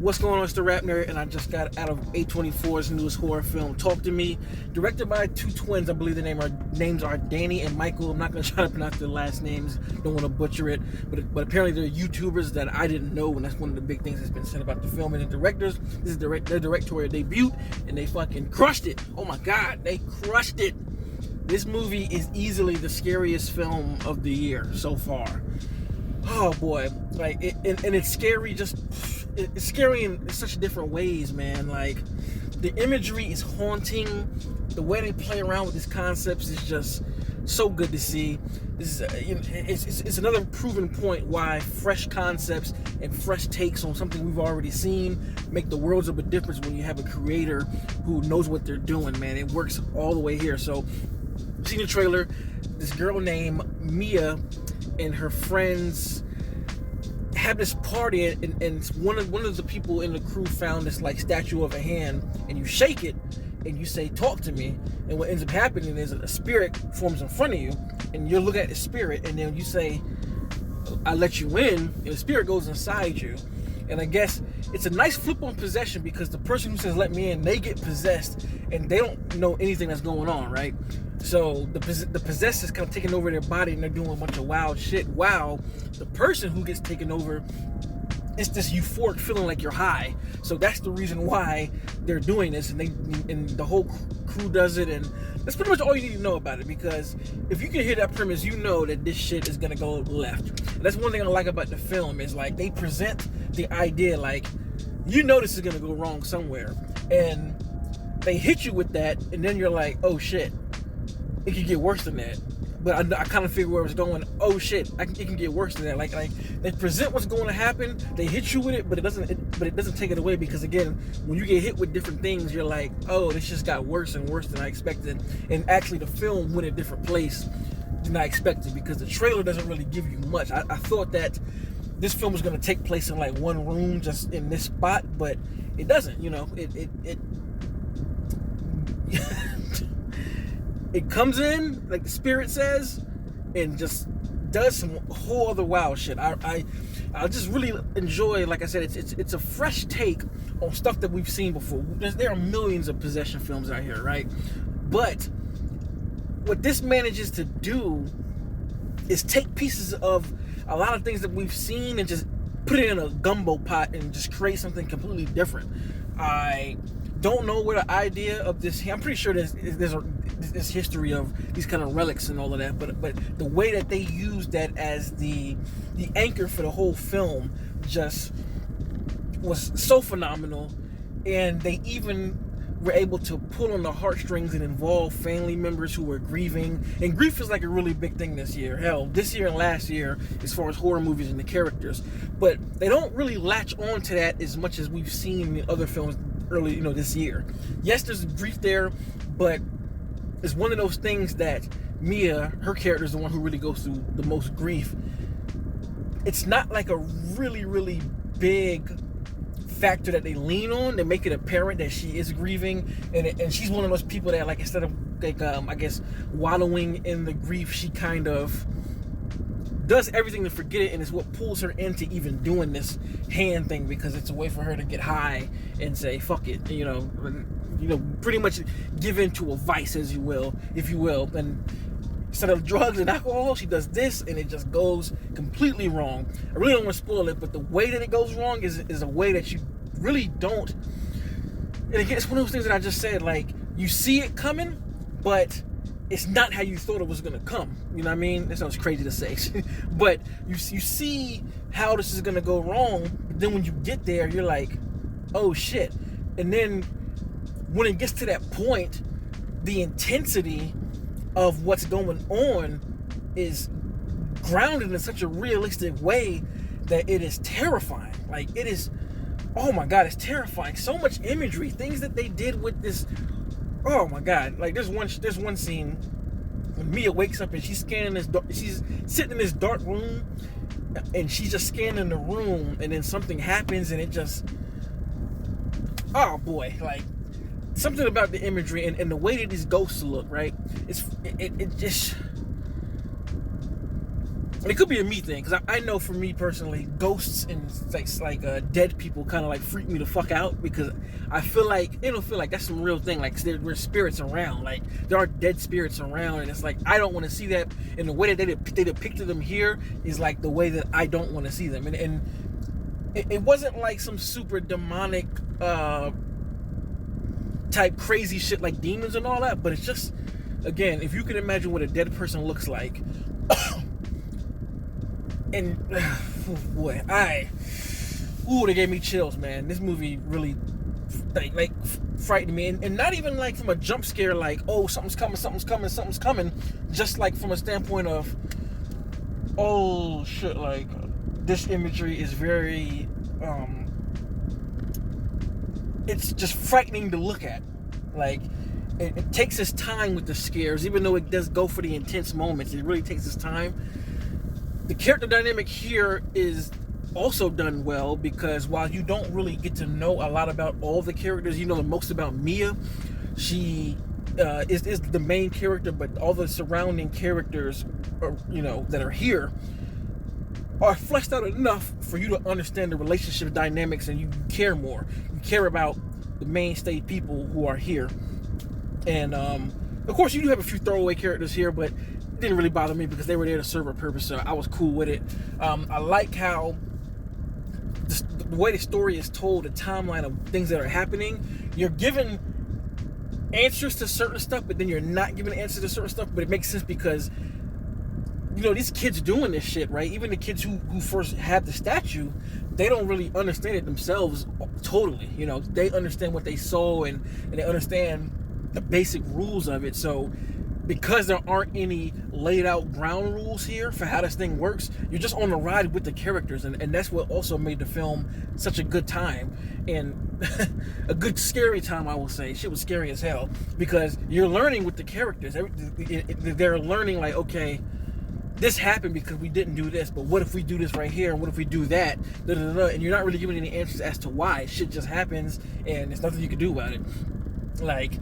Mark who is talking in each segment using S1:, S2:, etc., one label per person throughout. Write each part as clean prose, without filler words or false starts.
S1: What's going on? It's the RapNerd, and I just got out of A24's newest horror film, Talk to Me, directed by two twins. I believe their names are Danny and Michael. I'm not going to try to pronounce their last names. Don't want to butcher it. But apparently they're YouTubers that I didn't know, and that's one of the big things that's been said about the film. And the directors, this is their directorial debut, and they fucking crushed it. Oh my God, they crushed it. This movie is easily the scariest film of the year so far. Oh boy, like and it's scary. It's scary in such different ways, man. Like the imagery is haunting. The way they play around with these concepts is just so good to see. This is it's another proven point why fresh concepts and fresh takes on something we've already seen make the worlds of a difference when you have a creator who knows what they're doing, man. It works all the way here. So, seen the trailer. This girl named Mia and her friends have this party, and one of the people in the crew found this like statue of a hand, and you shake it and you say, "Talk to me," and what ends up happening is a spirit forms in front of you, and you look at the spirit, and then you say, "I let you in," and the spirit goes inside you. And I guess it's a nice flip on possession, because the person who says "let me in," they get possessed and they don't know anything that's going on, right? So the possessed is kind of taking over their body, and they're doing a bunch of wild shit. Wow, the person who gets taken over, it's this euphoric feeling like you're high. So that's the reason why they're doing this, and the whole crew does it, and that's pretty much all you need to know about it. Because if you can hear that premise, you know that this shit is gonna go left. And that's one thing I like about the film, is like they present the idea like, you know, this is gonna go wrong somewhere, and they hit you with that, and then you're like, oh shit, it could get worse than that. But I kind of figure where it's going. Oh shit, it can get worse than that. Like they present what's going to happen. They hit you with it, but it doesn't take it away, because again, when you get hit with different things, you're like, oh, this just got worse and worse than I expected. And actually, the film went a different place than I expected, because the trailer doesn't really give you much. I thought that this film was going to take place in like one room, just in this spot, but it doesn't. You know, it it comes in, like the spirit says, and just does some whole other wild shit. I just really enjoy, like I said, it's a fresh take on stuff that we've seen before. There are millions of possession films out here, right? But what this manages to do is take pieces of a lot of things that we've seen and just put it in a gumbo pot and just create something completely different. I don't know where the idea of this, I'm pretty sure there's this history of these kind of relics and all of that, but the way that they used that as the anchor for the whole film just was so phenomenal. And they even were able to pull on the heartstrings and involve family members who were grieving. And grief is like a really big thing this year. Hell, this year and last year, as far as horror movies and the characters. But they don't really latch on to that as much as we've seen in other films early, this year. Yes, there's grief there, but it's one of those things that Mia, her character, is the one who really goes through the most grief. It's not like a really, really big factor that they lean on. They make it apparent that she is grieving, and she's one of those people that, like, instead of like I guess wallowing in the grief, she kind of does everything to forget it, and it's what pulls her into even doing this hand thing, because it's a way for her to get high and say fuck it, pretty much give in to a vice, if you will. And instead of drugs and alcohol, she does this, and it just goes completely wrong. I really don't want to spoil it, but the way that it goes wrong is a way that you really don't. And again, it's one of those things that I just said, like, you see it coming, but it's not how you thought it was going to come. You know what I mean? That sounds crazy to say. But you see how this is going to go wrong, but then when you get there, you're like, oh shit. And then when it gets to that point, the intensity of what's going on is grounded in such a realistic way that it is terrifying. Like, it is, oh my God, it's terrifying. So much imagery, things that they did with this. Oh my God! Like, there's one scene when Mia wakes up and she's sitting in this dark room, and she's just scanning the room, and then something happens, and it just, oh boy, like, something about the imagery and the way that these ghosts look, right? It just, And it could be a me thing, because I know for me personally, ghosts and dead people kind of like freak me the fuck out, because I feel like they don't feel like that's some real thing. Like there's spirits around, like there are dead spirits around, and it's like I don't want to see that. And the way that they depicted them here is like the way that I don't want to see them. And it wasn't like some super demonic type crazy shit like demons and all that, but it's just, again, if you can imagine what a dead person looks like. And oh boy, they gave me chills, man. This movie really like frightened me, and not even like from a jump scare, like, oh, something's coming. Just like from a standpoint of, oh shit, like this imagery is very, it's just frightening to look at. Like it takes its time with the scares, even though it does go for the intense moments. It really takes its time. The character dynamic here is also done well, because while you don't really get to know a lot about all the characters, you know the most about Mia. She is the main character, but all the surrounding characters, that are here, are fleshed out enough for you to understand the relationship dynamics, and you care more. You care about the mainstay people who are here. And of course, you do have a few throwaway characters here, but didn't really bother me because they were there to serve a purpose, so I was cool with it. I like how the way the story is told, the timeline of things that are happening. You're given answers to certain stuff, but then you're not given answers to certain stuff, but it makes sense because, these kids doing this shit, right? Even the kids who first had the statue, they don't really understand it themselves totally. They understand what they saw, and they understand the basic rules of it. So because there aren't any laid out ground rules here for how this thing works, you're just on the ride with the characters, and that's what also made the film such a good time, and a good scary time, I will say. Shit was scary as hell, because you're learning with the characters. They're learning, like, okay, this happened because we didn't do this, but what if we do this right here, and what if we do that, and you're not really giving any answers as to why. Shit just happens, and there's nothing you can do about it. Like,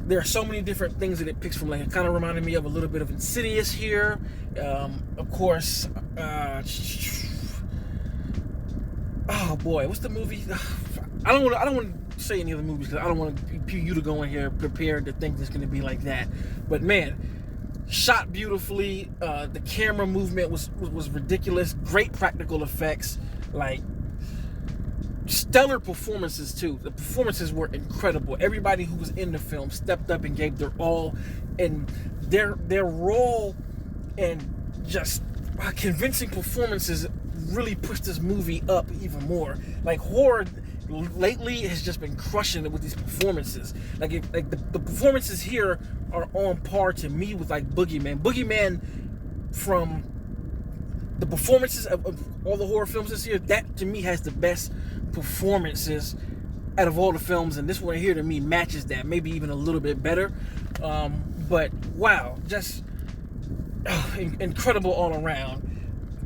S1: there are so many different things that it picks from. Like, it kind of reminded me of a little bit of Insidious here. Of course, oh boy, what's the movie? I don't want to say any of the movies, because I don't want you to go in here prepared to think it's going to be like that. But man, shot beautifully. The camera movement was ridiculous. Great practical effects. Like, stellar performances too. The performances were incredible. Everybody who was in the film stepped up and gave their all, and their raw and just convincing performances really pushed this movie up even more. Like, horror lately has just been crushing it with these performances. The performances here are on par to me with like Boogeyman, from the performances of all the horror films this year. That to me has the best performances out of all the films, and this one here to me matches that, maybe even a little bit better. But wow, just incredible all around.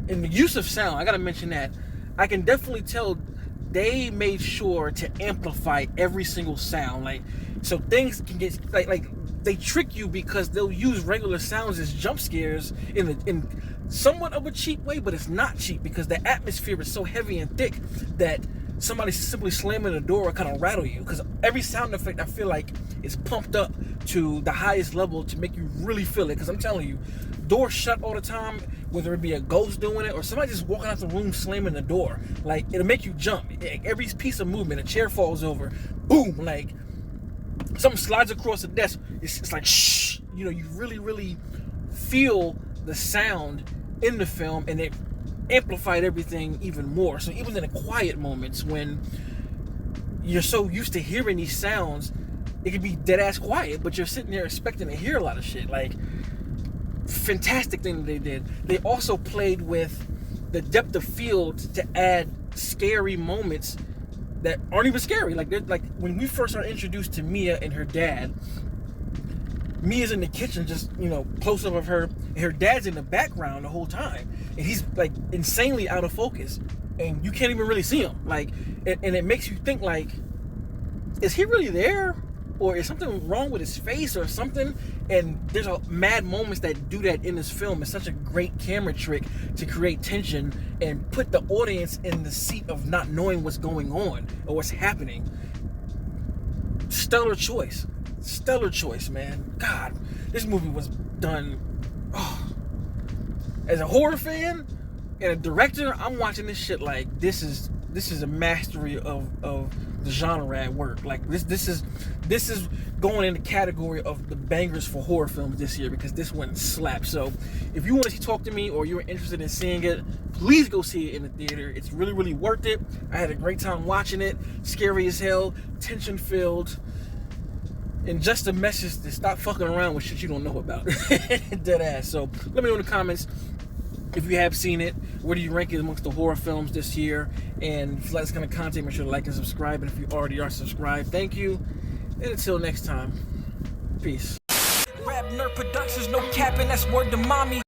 S1: And the use of sound, I gotta mention that. I can definitely tell they made sure to amplify every single sound, like, so things can get like they trick you, because they'll use regular sounds as jump scares in somewhat of a cheap way, but it's not cheap, because the atmosphere is so heavy and thick that somebody simply slamming the door will kind of rattle you, because every sound effect, I feel like, is pumped up to the highest level to make you really feel it. Because I'm telling you, doors shut all the time, whether it be a ghost doing it or somebody just walking out the room slamming the door, like, it'll make you jump. Every piece of movement, a chair falls over, boom, like something slides across the desk, it's like shh, you really feel the sound in the film, and it amplified everything even more. So even in the quiet moments, when you're so used to hearing these sounds, it could be dead ass quiet, but you're sitting there expecting to hear a lot of shit. Like, fantastic thing that they did. They also played with the depth of field to add scary moments that aren't even scary. Like when we first are introduced to Mia and her dad, Mia's in the kitchen, just, close up of her, and her dad's in the background the whole time, and he's like insanely out of focus, and you can't even really see him. Like, and it makes you think, like, is he really there? or is something wrong with his face or something? And there's a mad moments that do that in this film. It's such a great camera trick to create tension and put the audience in the seat of not knowing what's going on or what's happening. Stellar choice, man. God, this movie was done. Oh. As a horror fan and a director, I'm watching this shit like this is a mastery of the genre at work. Like this is going in the category of the bangers for horror films this year, because this one slaps. So if you want to talk to me or you're interested in seeing it, please go see it in the theater. It's really, really worth it. I had a great time watching it. Scary as hell, tension filled, and just a message to stop fucking around with shit you don't know about. Dead ass. So let me know in the comments if you have seen it. Where do you rank it amongst the horror films this year? And if you like this kind of content, make sure to like and subscribe. And if you already are subscribed, thank you. And until next time, peace. RapNerd Productions, no capping, that's word to mommy.